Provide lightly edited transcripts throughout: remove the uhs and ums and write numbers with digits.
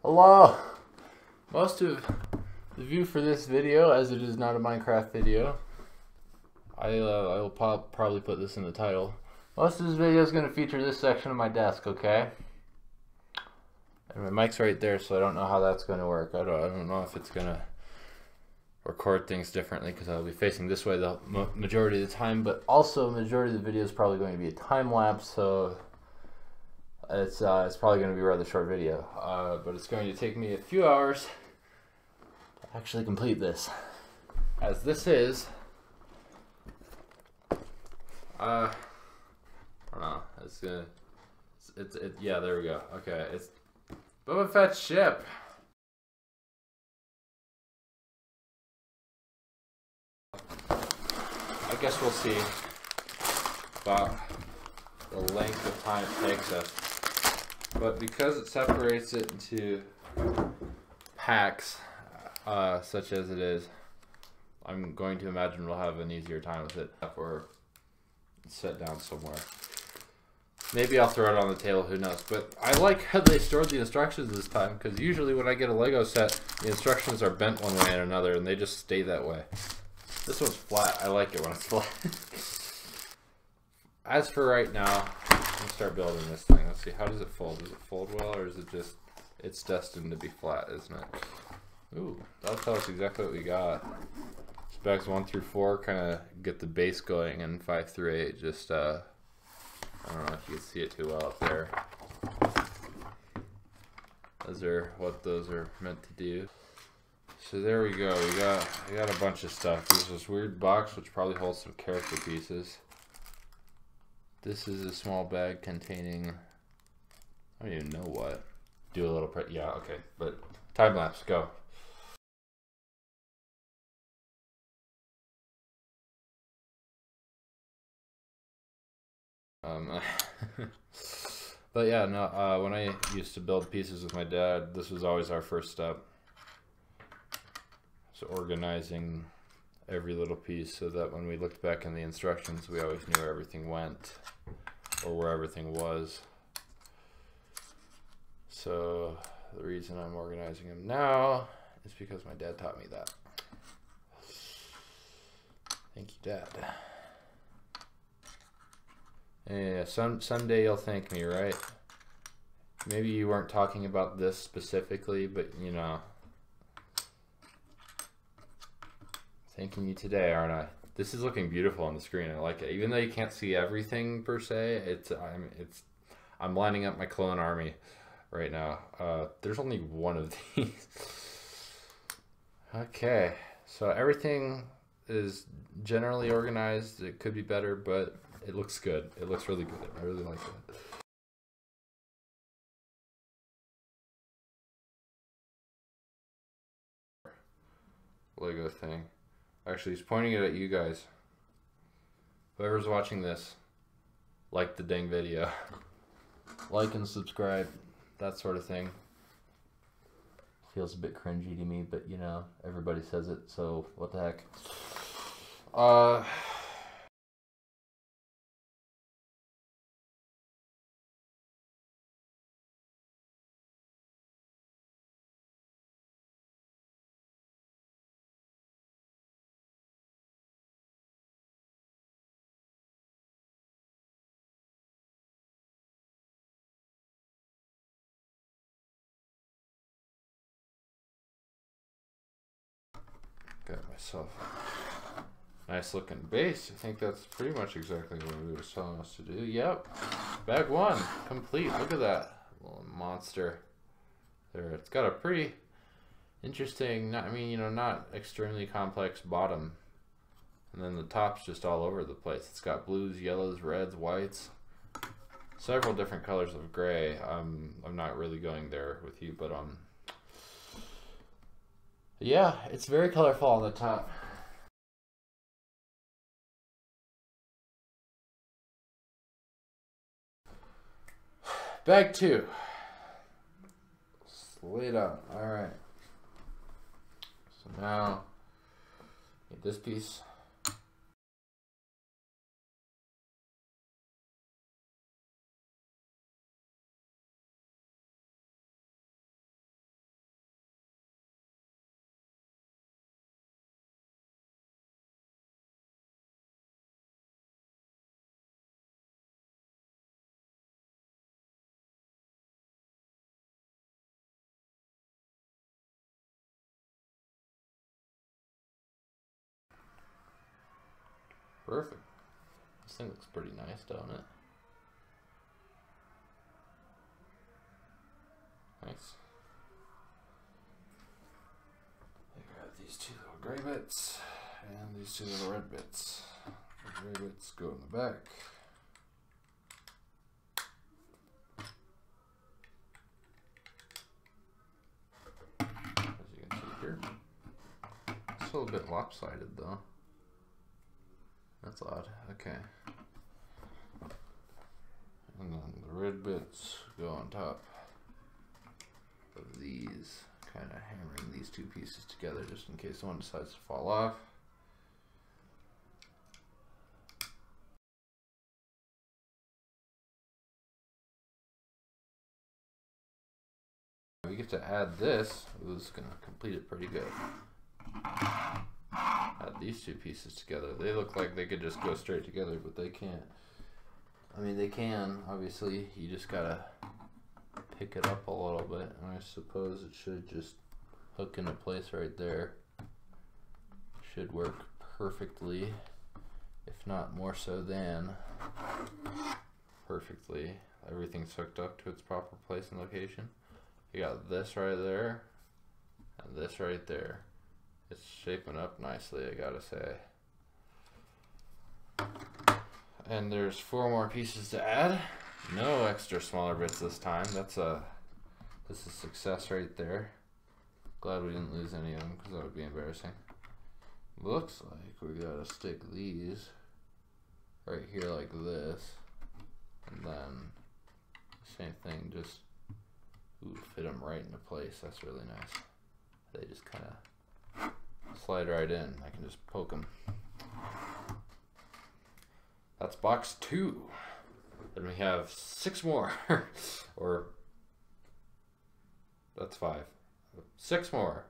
Hello! Most of the view for this video, as it is not a Minecraft video, I will probably put this in the title. Most of this video is going to feature this section of my desk, okay? And my mic's right there, so I don't know how that's going to work. I don't know if it's going to record things differently because I'll be facing this way the majority of the time, but also the majority of the video is probably going to be a time lapse, so it's probably going to be a rather short video. But it's going to take me a few hours to actually complete this, as this is I don't know. Yeah, there we go. Okay, it's Boba Fett's ship. I guess we'll see about the length of time it takes us. But because it separates it into packs, such as it is, I'm going to imagine we'll have an easier time with it or set down somewhere. Maybe I'll throw it on the table, who knows. But I like how they stored the instructions this time, because usually when I get a Lego set, the instructions are bent one way and another, and they just stay that way. This one's flat. I like it when it's flat. As for right now, let's start building this thing. Let's see, how does it fold? Does it fold well, or is it just, it's destined to be flat, isn't it? Ooh, that'll tell us exactly what we got. Specs 1 through 4 kind of get the base going, and 5 through 8 just, I don't know if you can see it too well up there. Those are what those are meant to do. So there we go. I got a bunch of stuff. There's this weird box which probably holds some character pieces. This is a small bag containing, I don't even know what. Do a little yeah, okay. But time lapse, go. But yeah, no, when I used to build pieces with my dad, this was always our first step. So organizing every little piece so that when we looked back in the instructions, we always knew where everything went or where everything was. So the reason I'm organizing them now is because my dad taught me that. Thank you, Dad. Yeah, someday you'll thank me, right? Maybe you weren't talking about this specifically, but you know, thanking you today, aren't I? This is looking beautiful on the screen. I like it, even though you can't see everything per se. I'm lining up my clone army right now. There's only one of these. Okay, so everything is generally organized. It could be better, but it looks good. It looks really good. I really like it. Lego thing. Actually, he's pointing it at you guys. Whoever's watching this, like the dang video. Like and subscribe. That sort of thing. Feels a bit cringy to me, but you know, everybody says it, so what the heck. Got myself a nice looking base. I think that's pretty much exactly what he was telling us to do. Yep. Bag 1 complete. Look at that little monster there. It's got a pretty interesting, not extremely complex bottom. And then the top's just all over the place. It's got blues, yellows, reds, whites. Several different colors of gray. I'm not really going there with you, but yeah, it's very colorful on the top. Bag 2. Lay down. Alright. So now, get this piece. perfect. This thing looks pretty nice, don't it? Nice. I grab these two little gray bits and these two little red bits. The gray bits go in the back. As you can see here. It's a little bit lopsided though. That's odd. Okay. And then the red bits go on top of these, kind of hammering these two pieces together just in case one decides to fall off. We get to add this. Ooh, this is going to complete it pretty good. Add these two pieces together. They look like they could just go straight together, but they can't. I mean, they can, obviously. You just gotta pick it up a little bit, and I suppose it should just hook into place right there. Should work perfectly, if not more so than perfectly. Everything's hooked up to its proper place and location. You got this right there, and this right there. It's shaping up nicely, I gotta say. And there's 4 more pieces to add. No extra smaller bits this time. This is success right there. Glad we didn't lose any of them because that would be embarrassing. Looks like we gotta stick these right here like this, and then same thing, just fit them right into place. That's really nice. They just kind of slide right in. I can just poke them. That's box 2. Then we have 6 more. Or that's 5. 6 more.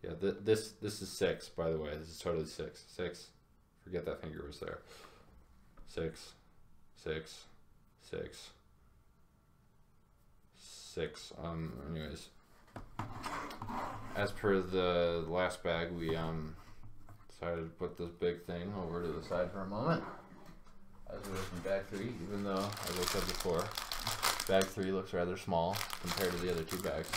Yeah, this is 6, by the way. This is totally 6. 6. Forget that finger was there. 6, 6, 6, 6. Anyways, as per the last bag, we decided to put this big thing over to the side for a moment. As we're looking bag 3, even though, as I said before, bag 3 looks rather small compared to the other 2 bags.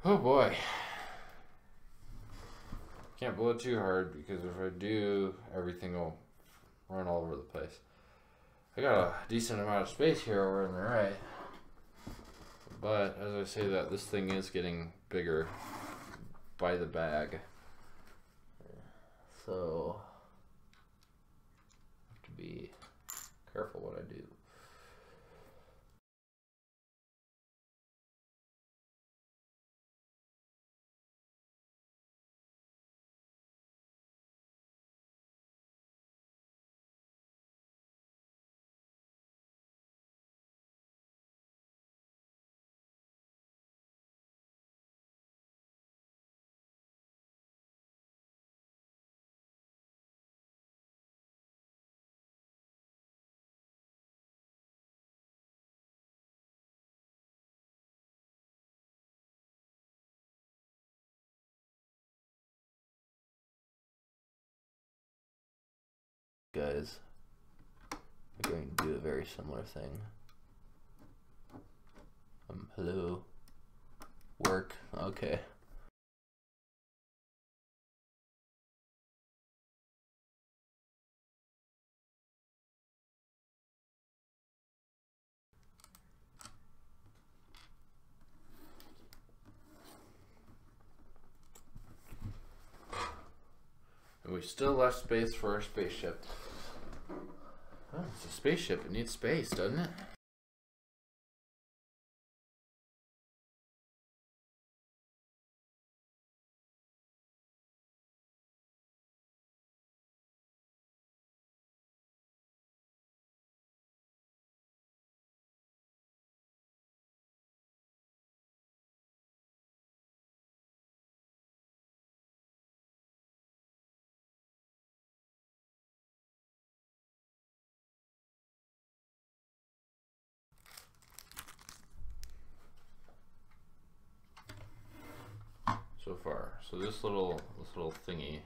Oh boy. Can't blow it too hard because if I do, everything will run all over the place. I got a decent amount of space here over on the right. But as I say that, this thing is getting bigger by the bag. So I have to be careful what I do. Guys, we're going to do a very similar thing. Hello. Work. Okay. And we still left space for our spaceship. Oh, it's a spaceship. It needs space, doesn't it? far. So this little thingy,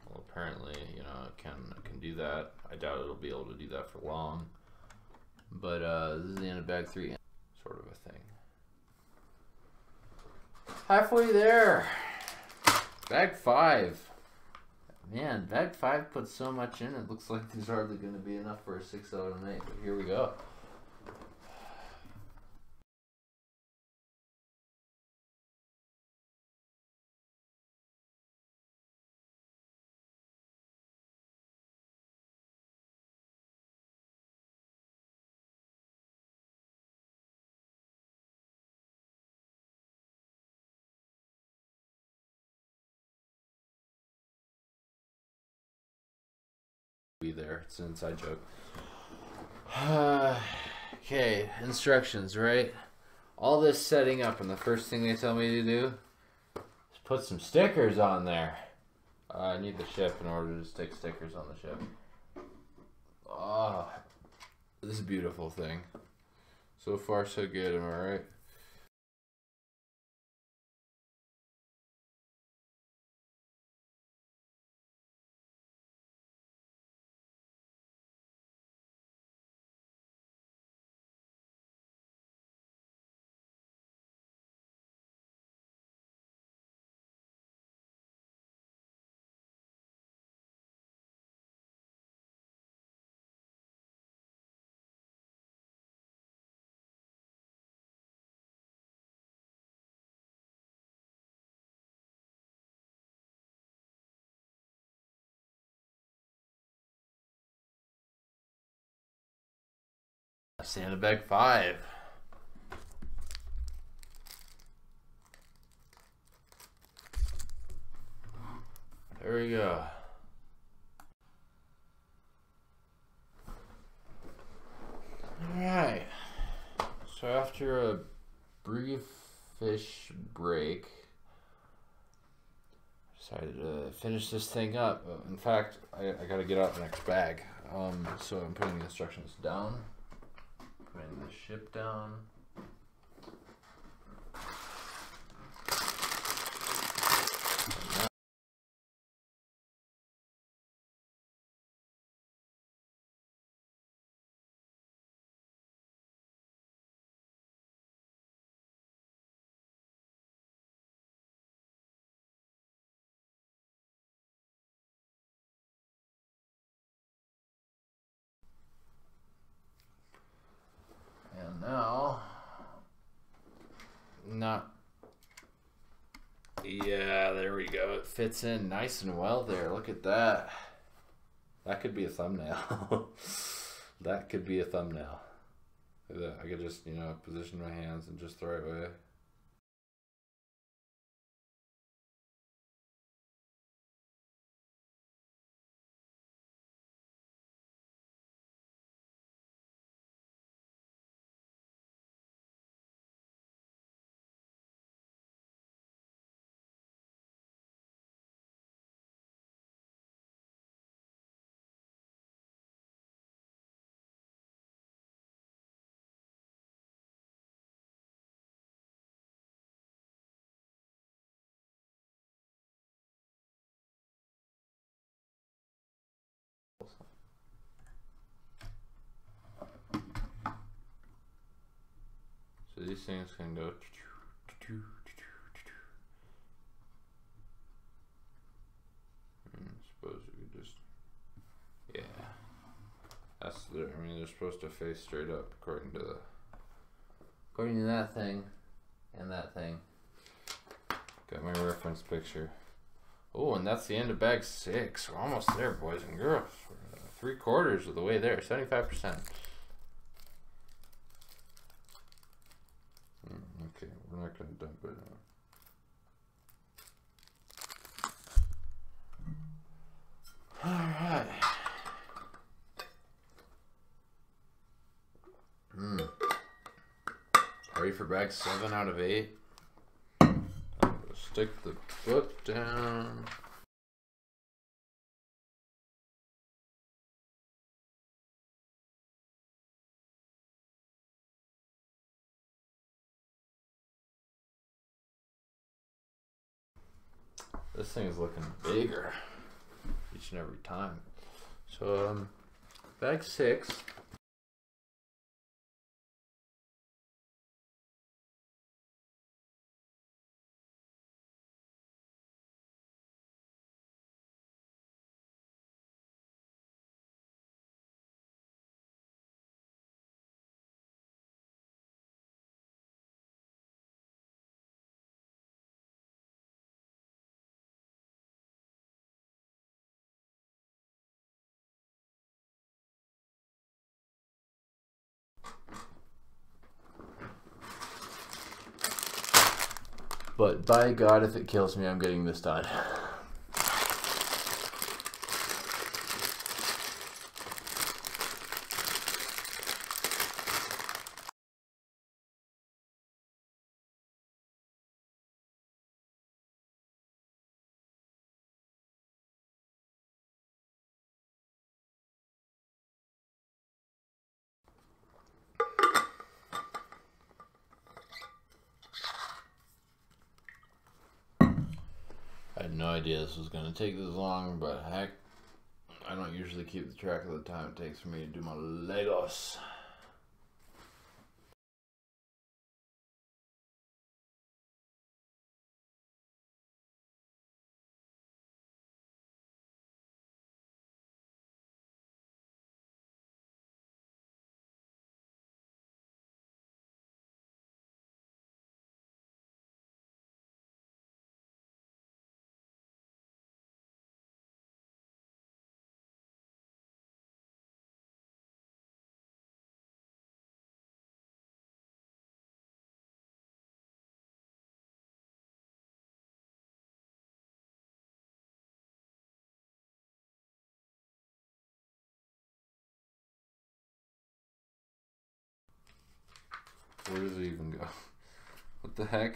well, apparently, you know, it can do that. I doubt it'll be able to do that for long. But this is the end of bag 3, sort of a thing. Halfway there. Bag 5. Man, bag 5 puts so much in, it looks like there's hardly going to be enough for a 6 out of 8, but here we go. Be there, it's an inside joke. Okay, instructions, right? All this setting up, and the first thing they tell me to do is put some stickers on there. I need the ship in order to stick stickers on the ship. Oh, this is a beautiful thing. So far, so good, am I right? Santa bag 5. There we go. Alright. So after a brief-ish break, I decided to finish this thing up. In fact, I gotta get out the next bag. So I'm putting the instructions down. Putting the ship down. And now, yeah, there we go. It fits in nice and well there. Look at that. That could be a thumbnail. That could be a thumbnail. I could just, you know, position my hands in just the right way. So these things can go. I suppose you could just, yeah. That's the. I mean, they're supposed to face straight up according to that thing, and that thing. Got my reference picture. Oh, and that's the end of bag 6. We're almost there, boys and girls. We're 3/4 of the way there. 75%. Okay, we're not going to dump it out. Alright. Ready for bag 7 out of 8? I'm going to stick the foot down. This thing is looking bigger each and every time. So, bag 6. But by God, if it kills me, I'm getting this done. I had no idea this was going to take this long, but heck, I don't usually keep the track of the time it takes for me to do my Legos. Where does it even go? What the heck?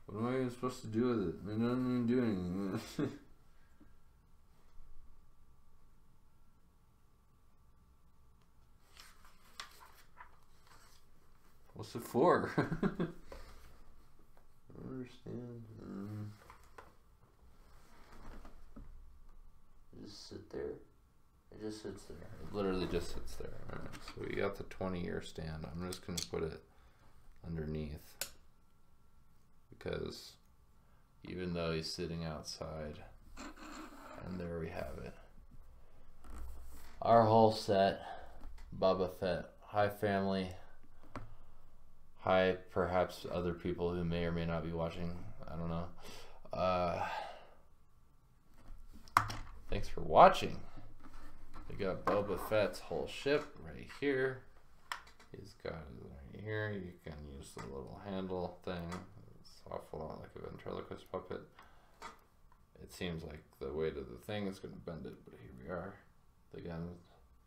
What am I even supposed to do with it? I don't even do anything. What's it for? I don't understand. Just sit there. It just sits there. It literally just sits there. Alright, so we got the 20-year stand. I'm just going to put it underneath. Because even though he's sitting outside, and there we have it. Our whole set, Boba Fett. Hi family. Hi perhaps other people who may or may not be watching. I don't know. Thanks for watching. We got Boba Fett's whole ship right here. He's got it right here. You can use the little handle thing. It's awful lot like a ventriloquist puppet. It seems like the weight of the thing is going to bend it, but here we are. The guns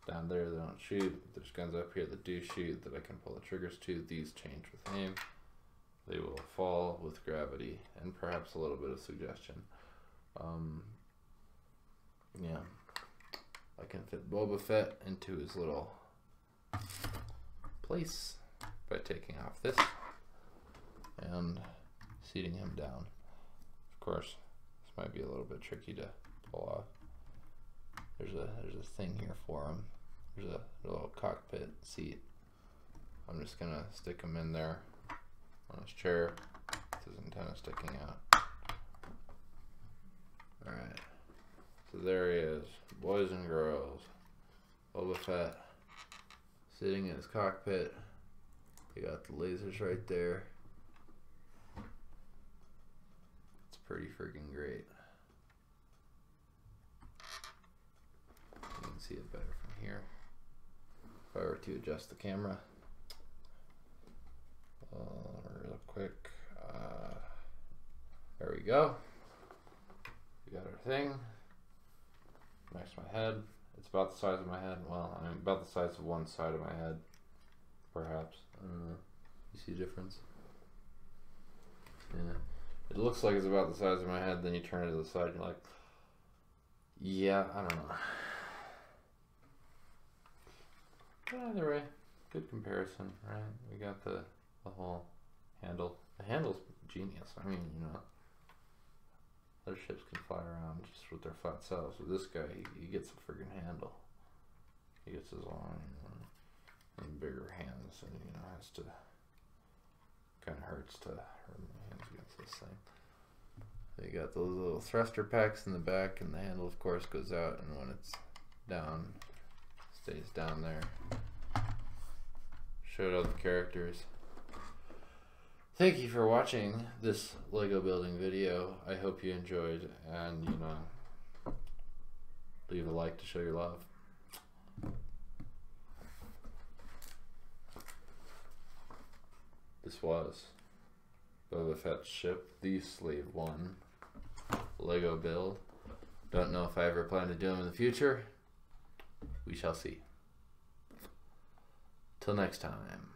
down there, they don't shoot. There's guns up here that do shoot that I can pull the triggers to. These change with aim. They will fall with gravity and perhaps a little bit of suggestion. Yeah. I can fit Boba Fett into his little place by taking off this and seating him down. Of course, this might be a little bit tricky to pull off. There's a thing here for him. There's a little cockpit seat. I'm just gonna stick him in there on his chair with his antenna sticking out. Alright. So there he is, boys and girls. Boba Fett sitting in his cockpit. You got the lasers right there. It's pretty freaking great. You can see it better from here. If I were to adjust the camera real quick, there we go. We got our thing next to my head. It's about the size of my head. Well, I mean, about the size of one side of my head, perhaps. I don't know. You see a difference? Yeah. It looks like it's about the size of my head, then you turn it to the side and you're like, yeah, I don't know. But either way, good comparison, right? We got the whole handle. The handle's genius. I mean, you know, Other ships can fly around just with their flat sails. But this guy, he gets a friggin' handle. He gets his long and bigger hands, and you know, has to. Kind of hurts to hurt my hands against this thing. They got those little thruster packs in the back, and the handle, of course, goes out, and when it's down, stays down there. Showed all the characters. Thank you for watching this Lego building video. I hope you enjoyed, and you know, leave a like to show your love. This was Boba Fett's ship, the Slave One Lego build. Don't know if I ever plan to do them in the future. We shall see. Till next time.